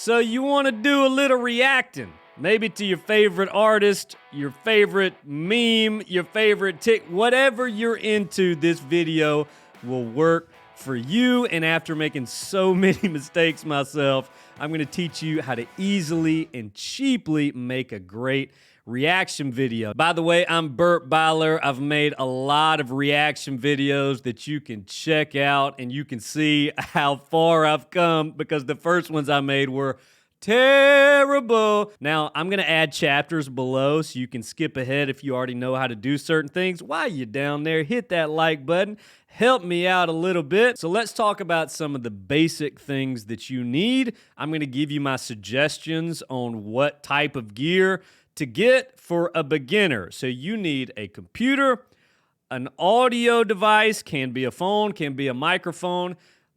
So you want to do a little reacting, maybe to your favorite artist, your favorite meme, your favorite tick, whatever you're into, this video will work for you. And after making so many mistakes myself, I'm going to teach you how to easily and cheaply make a great reaction video. By the way, I'm Burt Byler. I've made a lot of reaction videos that you can check out, and you can see how far I've come because the first ones I made were terrible. Now, I'm going to add chapters below so you can skip ahead if you already know how to do certain things. While you're down there, hit that like button. Help me out a little bit. So let's talk about some of the basic things that you need. I'm going to give you my suggestions on what type of gear to get for a beginner. So you need a computer, an audio device, can be a phone, can be a microphone,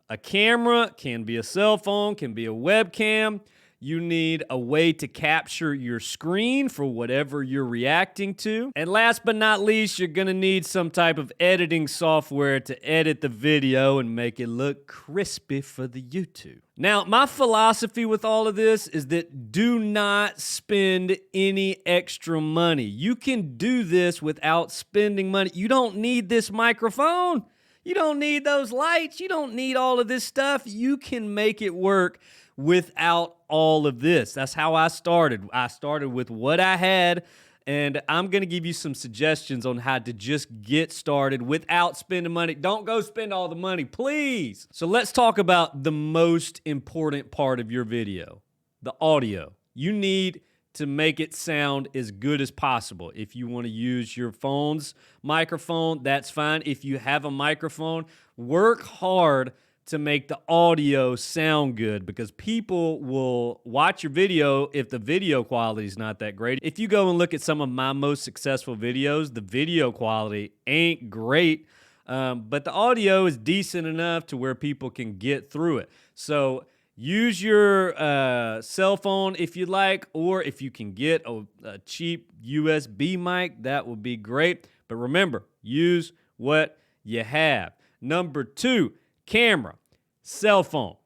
a camera, can be a cell phone, can be a webcam. You need a way to capture your screen for whatever you're reacting to. And last but not least, you're gonna need some type of editing software to edit the video and make it look crispy for the YouTube. Now, my philosophy with all of this is that do not spend any extra money. You can do this without spending money. You don't need this microphone. You don't need those lights. You don't need all of this stuff. You can make it work without all of this. That's how I started. I started with what I had, and I'm going to give you some suggestions on how to just get started without spending money. Don't go spend all the money, please. So let's talk about the most important part of your video, the audio. You need to make it sound as good as possible. If you want to use your phone's microphone, that's fine. If you have a microphone, work hard to make the audio sound good, because people will watch your video if the video quality is not that great. If you go and look at some of my most successful videos, the video quality ain't great, but the audio is decent enough to where people can get through it. So use your cell phone if you like, or if you can get a cheap USB mic, that would be great. But remember, use what you have. Number 2, camera, cell phone.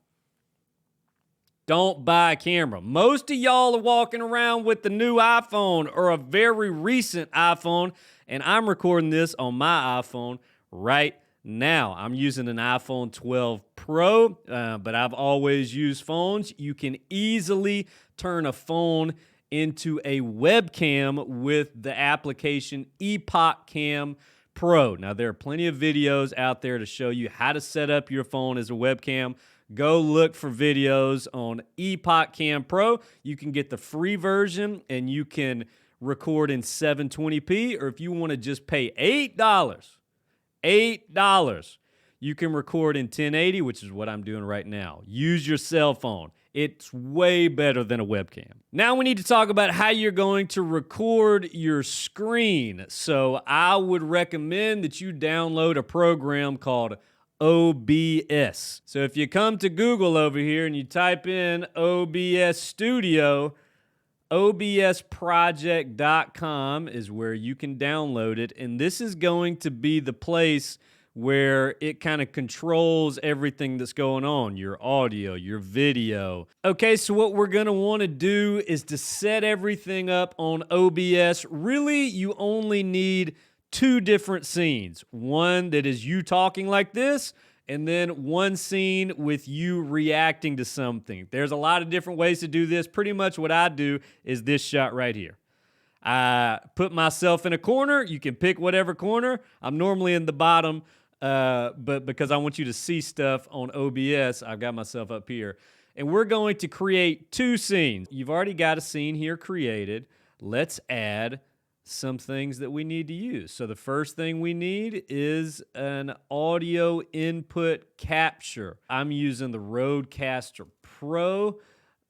Don't buy a camera. Most of y'all are walking around with the new iPhone or a very recent iPhone, and I'm recording this on my iPhone right now. I'm using an iPhone 12 Pro, but I've always used phones. You can easily turn a phone into a webcam with the application Epoccam Pro. Now, there are plenty of videos out there to show you how to set up your phone as a webcam. Go look for videos on Epoccam Pro. You can get the free version and you can record in 720p, or if you want to just pay $8, you can record in 1080, which is what I'm doing right now. Use your cell phone. It's way better than a webcam. Now we need to talk about how you're going to record your screen. So I would recommend that you download a program called OBS. So if you come to Google over here and you type in OBS Studio, obsproject.com is where you can download it, and this is going to be the place where it kind of controls everything that's going on, your audio, your video. Okay, so what we're gonna wanna do is to set everything up on OBS. Really, you only need 2 different scenes. One that is you talking like this, and then one scene with you reacting to something. There's a lot of different ways to do this. Pretty much what I do is this shot right here. I put myself in a corner. You can pick whatever corner. I'm normally in the bottom, but because I want you to see stuff on OBS, I've got myself up here. And we're going to create 2 scenes. You've already got a scene here created. Let's add some things that we need to use. So the first thing we need is an audio input capture. I'm using the Rodecaster Pro,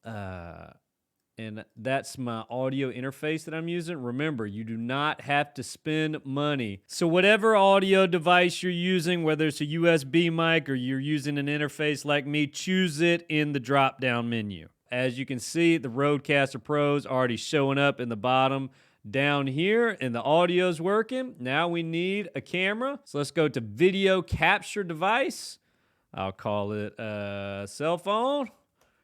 and that's my audio interface that I'm using. Remember, you do not have to spend money. So whatever audio device you're using, whether it's a USB mic or you're using an interface like me, choose it in the drop-down menu. As you can see, the Rodecaster Pro is already showing up in the bottom down here, and the audio's working. Now we need a camera. So let's go to video capture device. I'll call it a cell phone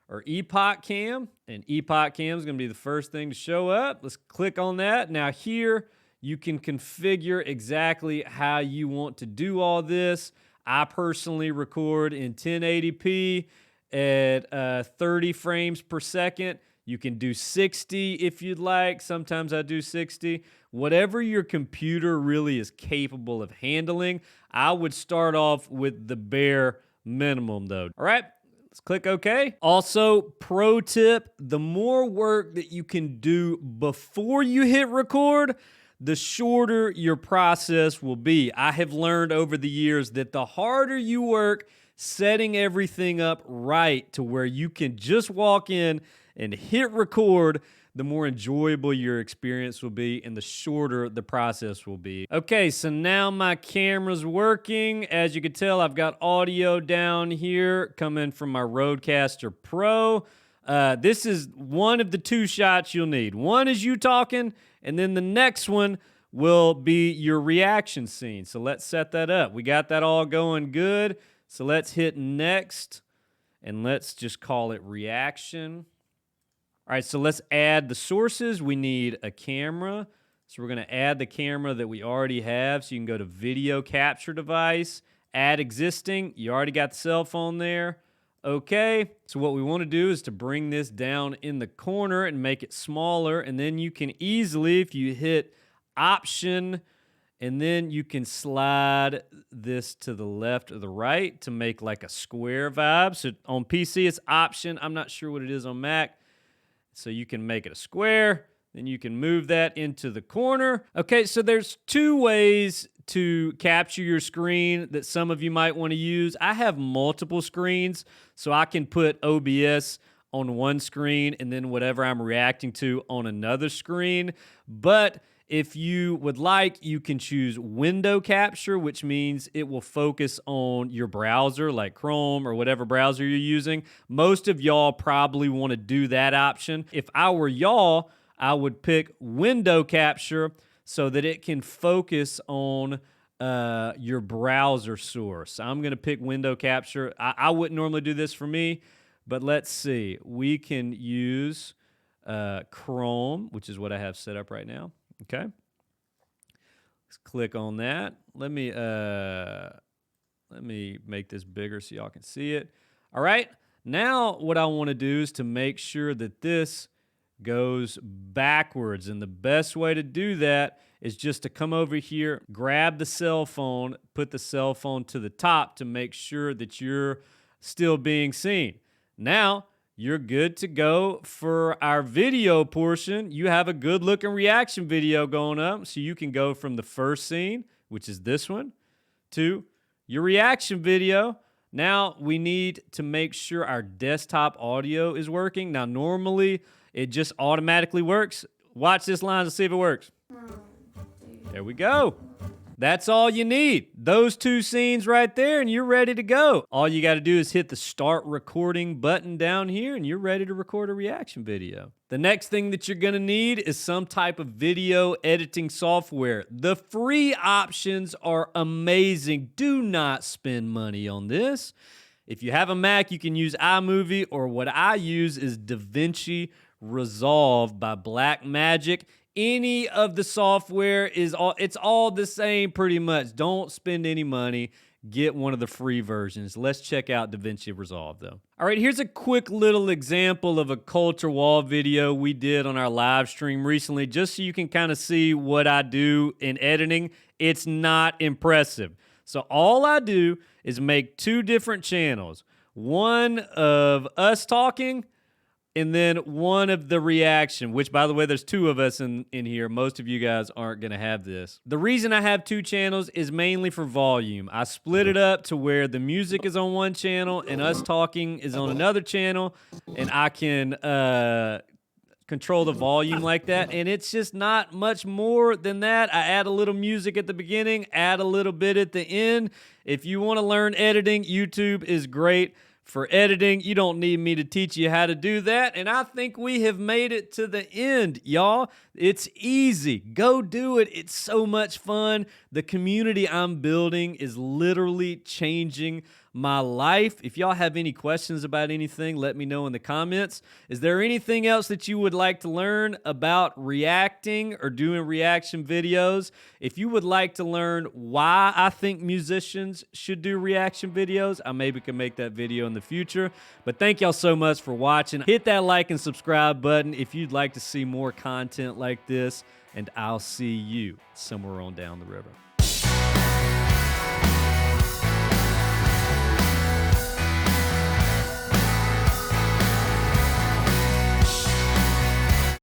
or Epoccam, and Epoccam is going to be the first thing to show up. Let's click on that. Now here, you can configure exactly how you want to do all this. I personally record in 1080p at 30 frames per second. You can do 60 if you'd like. Sometimes I do 60. Whatever your computer really is capable of handling, I would start off with the bare minimum though. All right, let's click OK. Also, pro tip, the more work that you can do before you hit record, the shorter your process will be. I have learned over the years that the harder you work setting everything up right to where you can just walk in and hit record, the more enjoyable your experience will be and the shorter the process will be. Okay, so now my camera's working. As you can tell, I've got audio down here coming from my Rodecaster Pro. This is one of the two shots you'll need. One is you talking, and then the next one will be your reaction scene. So let's set that up. We got that all going good. So let's hit next, and let's just call it reaction. All right, so let's add the sources. We need a camera. So we're going to add the camera that we already have. So you can go to video capture device, add existing. You already got the cell phone there. Okay, so what we want to do is to bring this down in the corner and make it smaller, and then you can easily, if you hit Option, and then you can slide this to the left or the right to make like a square vibe. So on PC, it's Option. I'm not sure what it is on Mac. So you can make it a square, then you can move that into the corner. Okay, so there's two ways to capture your screen that some of you might want to use. I have multiple screens, so I can put OBS on one screen and then whatever I'm reacting to on another screen. But if you would like, you can choose window capture, which means it will focus on your browser, like Chrome or whatever browser you're using. Most of y'all probably want to do that option. If I were y'all, I would pick window capture so that it can focus on your browser source. I'm going to pick window capture. I wouldn't normally do this for me, but let's see. We can use Chrome, which is what I have set up right now. Okay. Let's click on that. Let me make this bigger so y'all can see it. All right. Now what I want to do is to make sure that this goes backwards. And the best way to do that is just to come over here, grab the cell phone, put the cell phone to the top to make sure that you're still being seen. Now, you're good to go for our video portion. You have a good looking reaction video going up, so you can go from the first scene, which is this one, to your reaction video. Now we need to make sure our desktop audio is working. Now normally it just automatically works. Watch this line to see if it works. There we go. That's all you need. Those two scenes right there, and you're ready to go. All you got to do is hit the start recording button down here, and you're ready to record a reaction video. The next thing that you're going to need is some type of video editing software. The free options are amazing. Do not spend money on this. If you have a Mac, you can use iMovie, or what I use is Davinci Resolve by Blackmagic. Any of the software it's all the same pretty much. Don't spend any money. Get one of the free versions. Let's check out Davinci Resolve though. All right, here's a quick little example of a culture wall video we did on our live stream recently, just so you can kind of see what I do in editing. It's not impressive. So all I do is make two different channels. One of us talking, and then one of the reaction, which, by the way, there's two of us in here. Most of you guys aren't going to have this. The reason I have two channels is mainly for volume. I split it up to where the music is on one channel and us talking is on another channel, and I can control the volume like that, and it's just not much more than that. I add a little music at the beginning, add a little bit at the end. If you want to learn editing, YouTube is great for editing. You don't need me to teach you how to do that. And I think we have made it to the end, y'all. It's easy. Go do it. It's so much fun. The community I'm building is literally changing my life. If y'all have any questions about anything, let me know in the comments. Is there anything else that you would like to learn about reacting or doing reaction videos? If you would like to learn why I think musicians should do reaction videos, I maybe can make that video in the future. But thank y'all so much for watching. Hit that like and subscribe button if you'd like to see more content like this, and I'll see you somewhere on down the river.